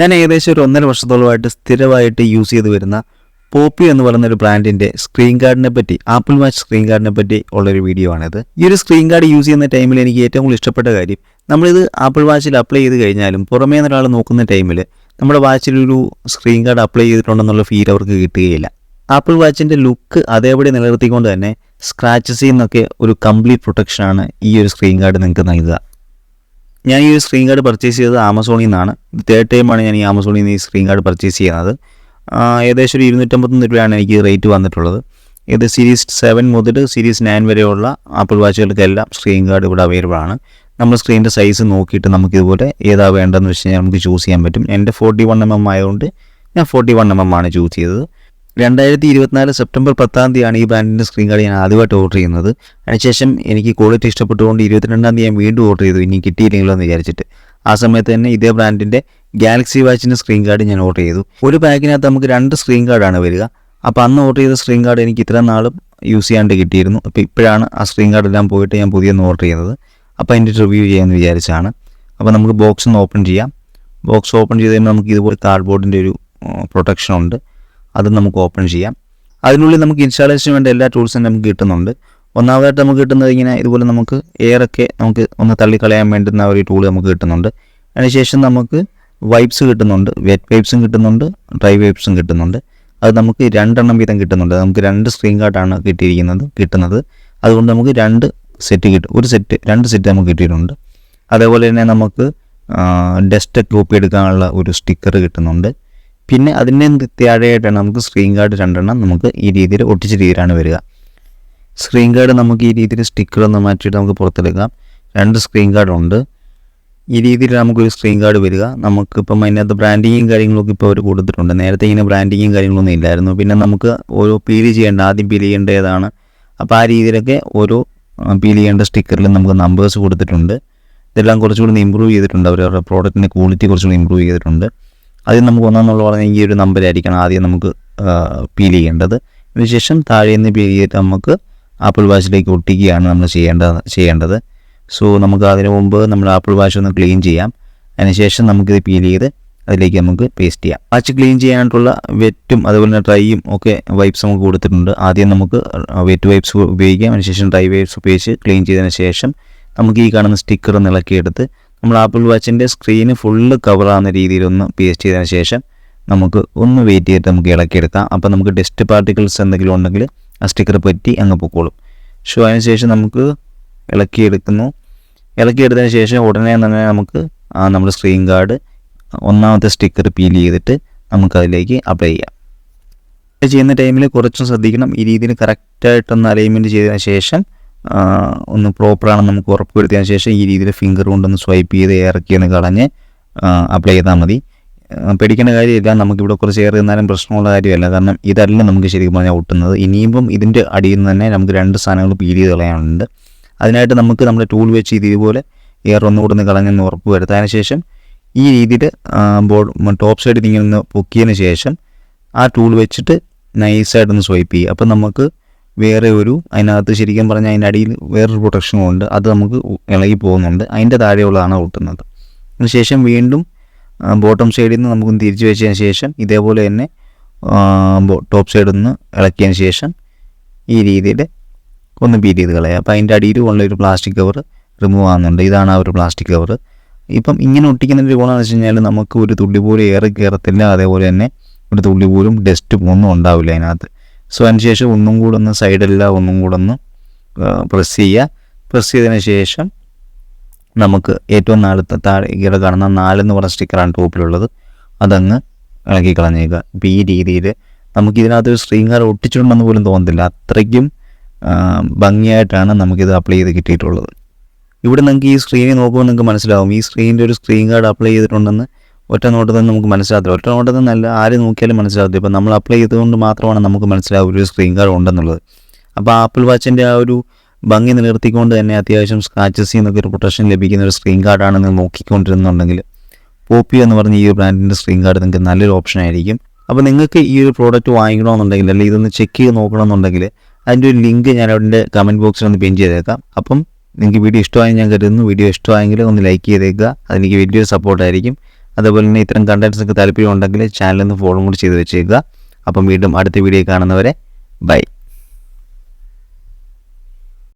ഞാൻ ഏകദേശം ഒരു 1.5 വർഷത്തോളമായിട്ട് സ്ഥിരമായിട്ട് യൂസ് ചെയ്ത് വരുന്ന പോപ്പി എന്ന് പറയുന്ന ഒരു ബ്രാൻഡിൻ്റെ സ്ക്രീൻ ഗാർഡിനെ പറ്റി, ആപ്പിൾ വാച്ച് സ്ക്രീൻ ഗാർഡിനെ പറ്റി ഉള്ളൊരു വീഡിയോ ആണിത്. ഈ ഒരു സ്ക്രീൻ ഗാർഡ് യൂസ് ചെയ്യുന്ന ടൈമിൽ എനിക്ക് ഏറ്റവും കൂടുതൽ ഇഷ്ടപ്പെട്ട കാര്യം, നമ്മളിത് ആപ്പിൾ വാച്ചിൽ അപ്ലൈ ചെയ്ത് കഴിഞ്ഞാലും പുറമേ നിന്നൊരാൾ നോക്കുന്ന ടൈമിൽ നമ്മുടെ വാച്ചിലൊരു സ്ക്രീൻ ഗാർഡ് അപ്ലൈ ചെയ്തിട്ടുണ്ടെന്നുള്ള ഫീൽ അവർക്ക് കിട്ടുകയില്ല. ആപ്പിൾ വാച്ചിൻ്റെ ലുക്ക് അതേപടി നിലനിർത്തിക്കൊണ്ട് തന്നെ സ്ക്രാച്ചസിൽ നിന്നൊക്കെ ഒരു കംപ്ലീറ്റ് പ്രൊട്ടക്ഷനാണ് ഈ ഒരു സ്ക്രീൻ ഗാർഡ് നിങ്ങൾക്ക് നൽകുക. ഞാൻ ഈ ഒരു സ്ക്രീൻ ഗാർഡ് പർച്ചേസ് ചെയ്തത് ആമസോണിൽ നിന്നാണ്. തേർഡ് ടൈമാണ് ഞാൻ ഈ ആമസോണിൽ നിന്ന് ഈ സ്ക്രീൻ ഗാർഡ് പർച്ചേസ് ചെയ്യുന്നത്. ഏകദേശം ഒരു 251 രൂപയാണ് എനിക്ക് റേറ്റ് വന്നിട്ടുള്ളത്. ഇത് സീരീസ് 7 മുതൽ സീരീസ് 9 വരെയുള്ള ആപ്പിൾ വാച്ചുകൾക്കെല്ലാം സ്ക്രീൻ ഗാർഡ് ഇവിടെ അവൈലബിൾ ആണ്. നമ്മൾ സ്ക്രീനിൻ്റെ സൈസ് നോക്കിയിട്ട് നമുക്കിതുപോലെ ഏതാ വേണ്ടതെന്ന് വെച്ച് കഴിഞ്ഞാൽ നമുക്ക് ചൂസ് ചെയ്യാൻ പറ്റും. എൻ്റെ 41mm ആയതുകൊണ്ട് ഞാൻ 41mm ആണ് ചൂസ് ചെയ്തത്. 2024 സെപ്റ്റംബർ 10 ഈ ബ്രാൻഡിൻ്റെ സ്ക്രീൻ ഗാർഡ് ഞാൻ ആദ്യമായിട്ട് ഓർഡർ ചെയ്യുന്നത്. അതിനുശേഷം എനിക്ക് ക്വാളിറ്റി ഇഷ്ടപ്പെട്ടുകൊണ്ട് 22 ഞാൻ വീണ്ടും ഓർഡർ ചെയ്തു, ഇനി കിട്ടിയില്ലെങ്കിലോ എന്ന് വിചാരിച്ചിട്ട്. ആ സമയത്ത് തന്നെ ഇതേ ബ്രാൻഡിൻ്റെ ഗാലക്സി വാച്ചിൻ്റെ സ്ക്രീൻ ഗാർഡ് ഞാൻ ഓർഡർ ചെയ്തു. ഒരു പാക്കിനകത്ത് നമുക്ക് 2 സ്ക്രീൻ ഗാർഡാണ് വരിക. അപ്പോൾ അന്ന് ഓർഡർ ചെയ്ത സ്ക്രീൻ ഗാർഡ് എനിക്ക് ഇത്ര നാളും യൂസ് ചെയ്യാണ്ട് കിട്ടിയിരുന്നു. അപ്പോൾ ഇപ്പോഴാണ് ആ സ്ക്രീൻ ഗാർഡെല്ലാം പോയിട്ട് ഞാൻ പുതിയൊന്ന് ഓർഡർ ചെയ്യുന്നത്. അപ്പോൾ അതിൻ്റെ റിവ്യൂ ചെയ്യാമെന്ന് വിചാരിച്ചാണ്. അപ്പോൾ നമുക്ക് ബോക്സ് ഒന്ന് ഓപ്പൺ ചെയ്യാം. ബോക്സ് ഓപ്പൺ ചെയ്ത് കഴിയുമ്പോൾ നമുക്ക് ഇതുപോലെ കാർഡ്ബോർഡിൻ്റെ ഒരു പ്രൊട്ടക്ഷൻ ഉണ്ട്, അത് നമുക്ക് ഓപ്പൺ ചെയ്യാം. അതിനുള്ളിൽ നമുക്ക് ഇൻസ്റ്റാളേഷന് വേണ്ട എല്ലാ ടൂൾസും നമുക്ക് കിട്ടുന്നുണ്ട്. ഒന്നാമതായിട്ട് നമുക്ക് കിട്ടുന്നത് ഇങ്ങനെ ഇതുപോലെ നമുക്ക് എയറൊക്കെ നമുക്ക് ഒന്ന് തള്ളിക്കളയാൻ വേണ്ടുന്ന ഒരു ടൂൾ നമുക്ക് കിട്ടുന്നുണ്ട്. അതിനുശേഷം നമുക്ക് വൈപ്സ് കിട്ടുന്നുണ്ട്, വെറ്റ് വൈപ്സും കിട്ടുന്നുണ്ട്, ഡ്രൈ വൈപ്സും കിട്ടുന്നുണ്ട്. അത് നമുക്ക് 2 എണ്ണം വീതം കിട്ടുന്നുണ്ട്. നമുക്ക് 2 സ്ക്രീൻ ഗാർഡാണ് കിട്ടുന്നത്. അതുകൊണ്ട് നമുക്ക് 2 സെറ്റ് കിട്ടും. 2 സെറ്റ് നമുക്ക് കിട്ടിയിട്ടുണ്ട്. അതേപോലെ തന്നെ നമുക്ക് ഡസ്റ്റ് കോപ്പി എടുക്കാനുള്ള ഒരു സ്റ്റിക്കർ കിട്ടുന്നുണ്ട്. പിന്നെ അതിൻ്റെ താഴെയായിട്ടാണ് നമുക്ക് സ്ക്രീൻ ഗാർഡ് 2 എണ്ണം നമുക്ക് ഈ രീതിയിൽ ഒട്ടിച്ച രീതിയിലാണ് വരിക. സ്ക്രീൻ ഗാർഡ് നമുക്ക് ഈ രീതിയിൽ സ്റ്റിക്കറൊന്ന് മാറ്റിയിട്ട് നമുക്ക് പുറത്തെടുക്കാം. 2 സ്ക്രീൻ ഗാർഡുണ്ട്. ഈ രീതിയിൽ നമുക്കൊരു സ്ക്രീൻ ഗാർഡ് വരിക. നമുക്കിപ്പം അതിനകത്ത് ബ്രാൻഡിങ്ങും കാര്യങ്ങളൊക്കെ ഇപ്പോൾ അവർ കൊടുത്തിട്ടുണ്ട്. നേരത്തെ ഇങ്ങനെ ബ്രാൻഡിങ്ങും കാര്യങ്ങളൊന്നും ഇല്ലായിരുന്നു. പിന്നെ നമുക്ക് ഓരോ ആദ്യം പീൽ ചെയ്യേണ്ട ഏതാണ്, അപ്പോൾ ആ രീതിയിലൊക്കെ ഓരോ പീൽ ചെയ്യേണ്ട സ്റ്റിക്കറിൽ നമുക്ക് നമ്പേഴ്സ് കൊടുത്തിട്ടുണ്ട്. ഇതെല്ലാം കുറച്ചുകൂടി ഇമ്പ്രൂവ് ചെയ്തിട്ടുണ്ട്. അവരുടെ പ്രോഡക്റ്റിൻ്റെ ക്വാളിറ്റി കുറച്ചുകൂടി ഇമ്പ്രൂവ് ചെയ്തിട്ടുണ്ട്. ആദ്യം നമുക്ക് ഒന്നാന്നുള്ള പറഞ്ഞാൽ ഈ ഒരു നമ്പറായിരിക്കണം ആദ്യം നമുക്ക് പീൽ ചെയ്യേണ്ടത്. അതിനുശേഷം താഴെ നിന്ന് പീൽ ചെയ്തിട്ട് നമുക്ക് ആപ്പിൾ വാച്ചിലേക്ക് ഒട്ടിക്കുകയാണ് നമ്മൾ ചെയ്യേണ്ടത്. സോ നമുക്ക് അതിന് മുമ്പ് നമ്മൾ ആപ്പിൾ വാച്ച് ഒന്ന് ക്ലീൻ ചെയ്യാം. അതിനുശേഷം നമുക്കിത് പീൽ ചെയ്ത് അതിലേക്ക് നമുക്ക് പേസ്റ്റ് ചെയ്യാം. വാച്ച് ക്ലീൻ ചെയ്യാനായിട്ടുള്ള വെറ്റും അതുപോലെ തന്നെ ഡ്രൈയും ഒക്കെ വൈപ്സ് നമുക്ക് കൊടുത്തിട്ടുണ്ട്. ആദ്യം നമുക്ക് വെറ്റ് വൈപ്സ് ഉപയോഗിക്കാം. അതിനുശേഷം ഡ്രൈ വൈപ്സ് ഉപയോഗിച്ച് ക്ലീൻ ചെയ്തതിന് ശേഷം നമുക്ക് ഈ കാണുന്ന സ്റ്റിക്കർ ഒന്ന് ഇളക്കിയെടുത്ത് നമ്മൾ ആപ്പിൾ വാച്ചിൻ്റെ സ്ക്രീന് ഫുള്ള് കവറാകുന്ന രീതിയിലൊന്ന് പേസ്റ്റ് ചെയ്തതിന് ശേഷം നമുക്ക് ഒന്ന് വെയിറ്റ് ചെയ്തിട്ട് നമുക്ക് ഇളക്കിയെടുക്കാം. അപ്പോൾ നമുക്ക് ഡസ്റ്റ് പാർട്ടിക്കിൾസ് എന്തെങ്കിലും ഉണ്ടെങ്കിൽ ആ സ്റ്റിക്കർ പറ്റി അങ്ങ് പൊക്കോളും. സോ അതിനുശേഷം നമുക്ക് ഇളക്കിയെടുത്തതിന് ശേഷം ഉടനെ തന്നെ നമുക്ക് നമ്മുടെ സ്ക്രീൻ ഗാർഡ് ഒന്നാമത്തെ സ്റ്റിക്കർ പീൽ ചെയ്തിട്ട് നമുക്കതിലേക്ക് അപ്ലൈ ചെയ്യാം. ചെയ്യുന്ന ടൈമിൽ കുറച്ചും ശ്രദ്ധിക്കണം. ഈ രീതിയിൽ കറക്റ്റായിട്ടൊന്ന് അലൈൻമെൻറ്റ് ചെയ്തതിന് ശേഷം ഒന്ന് പ്രോപ്പറാണെന്ന് നമുക്ക് ഉറപ്പ് വരുത്തിയതിന് ശേഷം ഈ രീതിയിൽ ഫിംഗർ കൊണ്ടൊന്ന് സ്വൈപ്പ് ചെയ്ത് ഇറക്കിയൊന്ന് കളഞ്ഞ് അപ്ലൈ ചെയ്താൽ മതി. പേടിക്കേണ്ട കാര്യമില്ല. നമുക്കിവിടെ കുറച്ച് ഏറെ നിന്നാലും പ്രശ്നമുള്ള കാര്യമല്ല. കാരണം ഇതല്ല നമുക്ക് ശരിക്കും പറഞ്ഞാൽ ഒട്ടുന്നത്. ഇനിയിപ്പം ഇതിൻ്റെ അടിയിൽ നിന്ന് തന്നെ നമുക്ക് 2 സാധനങ്ങൾ പീൽ ചെയ്ത് കളയാനുണ്ട്. അതിനായിട്ട് നമുക്ക് നമ്മുടെ ടൂൾ വെച്ച് ഇതുപോലെ എയർ ഒന്നുകൂടെ ഒന്ന് കളഞ്ഞെന്ന് ഉറപ്പ് വരുത്തതിന് ശേഷം ഈ രീതിയിൽ ടോപ്പ് സൈഡിൽ ഇങ്ങനെ പൊക്കിയതിന് ശേഷം ആ ടൂൾ വെച്ചിട്ട് നൈസായിട്ടൊന്ന് സ്വൈപ്പ് ചെയ്യുക. അപ്പം നമുക്ക് വേറെ അതിനകത്ത് ശരിക്കും പറഞ്ഞാൽ അതിൻ്റെ അടിയിൽ വേറൊരു പ്രൊട്ടക്ഷനും ഉണ്ട്. അത് നമുക്ക് ഇളകി പോകുന്നുണ്ട്. അതിൻ്റെ താഴെയുള്ളതാണ് ഒട്ടുന്നത്. അതിനുശേഷം വീണ്ടും ബോട്ടം സൈഡിൽ നിന്ന് നമുക്കൊന്ന് തിരിച്ചു വെച്ചതിന് ശേഷം ഇതേപോലെ തന്നെ ടോപ്പ് സൈഡിൽ നിന്ന് ഇളക്കിയതിന് ശേഷം ഈ രീതിയിൽ ഒന്ന് പീൽ ചെയ്ത് കളയുക. അപ്പോൾ അതിൻ്റെ അടിയിൽ ഉള്ളൊരു പ്ലാസ്റ്റിക് കവർ റിമൂവ് ആകുന്നുണ്ട്. ഇതാണ് ആ ഒരു പ്ലാസ്റ്റിക് കവർ. ഇപ്പം ഇങ്ങനെ ഒട്ടിക്കുന്നതിൻ്റെ ഗുണമെന്ന് വെച്ച് കഴിഞ്ഞാൽ നമുക്ക് ഒരു തുള്ളി പോലും എയർ കയറത്തില്ല. അതേപോലെ തന്നെ ഒരു തുള്ളി പോലും ഡസ്റ്റ് ഒന്നും ഉണ്ടാവില്ല അതിനകത്ത്. സോ അതിനുശേഷം ഒന്നും കൂടെ ഒന്ന് സൈഡെല്ലാം ഒന്നും കൂടെ ഒന്ന് പ്രസ് ചെയ്തതിന് ശേഷം നമുക്ക് ഏറ്റവും താഴെ കാണുന്ന 4 എന്ന് പറഞ്ഞ സ്റ്റിക്കറാണ് ടോപ്പിലുള്ളത്. അതങ്ങ് ഇളക്കി കളഞ്ഞേക്കുക. ഇപ്പോൾ ഈ രീതിയിൽ നമുക്ക് ഇതിനകത്തൊരു സ്ക്രീൻ ഗാർഡ് ഒട്ടിച്ചിട്ടുണ്ടെന്ന് പോലും തോന്നത്തില്ല. അത്രയ്ക്കും ഭംഗിയായിട്ടാണ് നമുക്കിത് അപ്ലൈ ചെയ്ത് കിട്ടിയിട്ടുള്ളത്. ഇവിടെ നിങ്ങൾക്ക് ഈ സ്ക്രീനിൽ നോക്കുമ്പോൾ നിങ്ങൾക്ക് മനസ്സിലാവും ഈ സ്ക്രീനിൻ്റെ ഒരു സ്ക്രീൻ ഗാർഡ് അപ്ലൈ ചെയ്തിട്ടുണ്ടെന്ന് ഒറ്റ നോട്ടത്തിൽ നമുക്ക് മനസ്സിലാകത്തില്ല. ഒറ്റ നോട്ടത്തിൽ നല്ല ആര് നോക്കിയാലും മനസ്സിലാകത്തില്ല. ഇപ്പം നമ്മൾ അപ്ലൈ ചെയ്തുകൊണ്ട് മാത്രമാണ് നമുക്ക് മനസ്സിലാവും ഒരു സ്ക്രീൻ ഗാർഡ് ഉണ്ടെന്നുള്ളത്. അപ്പോൾ ആപ്പിൾ വാച്ചിൻ്റെ ആ ഒരു ഭംഗി നിലനിർത്തിക്കൊണ്ട് തന്നെ അത്യാവശ്യം സ്ക്രാച്ചസിൽ നിന്നൊക്കെ ഒരു പ്രൊട്ടക്ഷൻ ലഭിക്കുന്ന ഒരു സ്ക്രീൻ ഗാർഡാണെന്ന് നോക്കിക്കൊണ്ടിരുന്നുണ്ടെങ്കിൽ പോപ്പി എന്ന് പറഞ്ഞ ഈ ഒരു ബ്രാൻഡിൻ്റെ സ്ക്രീൻ ഗാർഡ് നിങ്ങൾക്ക് നല്ലൊരു ഓപ്ഷൻ ആയിരിക്കും. അപ്പോൾ നിങ്ങൾക്ക് ഈ ഒരു പ്രോഡക്റ്റ് വാങ്ങിക്കണമെന്നുണ്ടെങ്കിൽ അല്ലെങ്കിൽ ഇതൊന്ന് ചെക്ക് ചെയ്ത് നോക്കണമെന്നുണ്ടെങ്കിൽ അതിൻ്റെ ഒരു ലിങ്ക് ഞാൻ അവിടെ കമൻറ്റ് ബോക്സിൽ ഒന്ന് പിൻ ചെയ്തേക്കാം. അപ്പം നിങ്ങൾക്ക് വീഡിയോ ഇഷ്ടമായി ഞാൻ കരുതുന്നു. വീഡിയോ ഇഷ്ടമായെങ്കിൽ ഒന്ന് ലൈക്ക് ചെയ്തേക്കുക. അതെനിക്ക് വലിയൊരു സപ്പോർട്ടായിരിക്കും. അതുപോലെ തന്നെ ഇത്തരം കണ്ടൻറ്റ്സൊക്കെ താല്പര്യം ഉണ്ടെങ്കിൽ ചാനലൊന്ന് ഫോളോ കൂടി ചെയ്ത് വെച്ചേക്കുക. അപ്പം വീണ്ടും അടുത്ത വീഡിയോ കാണുന്നവരെ ബൈ.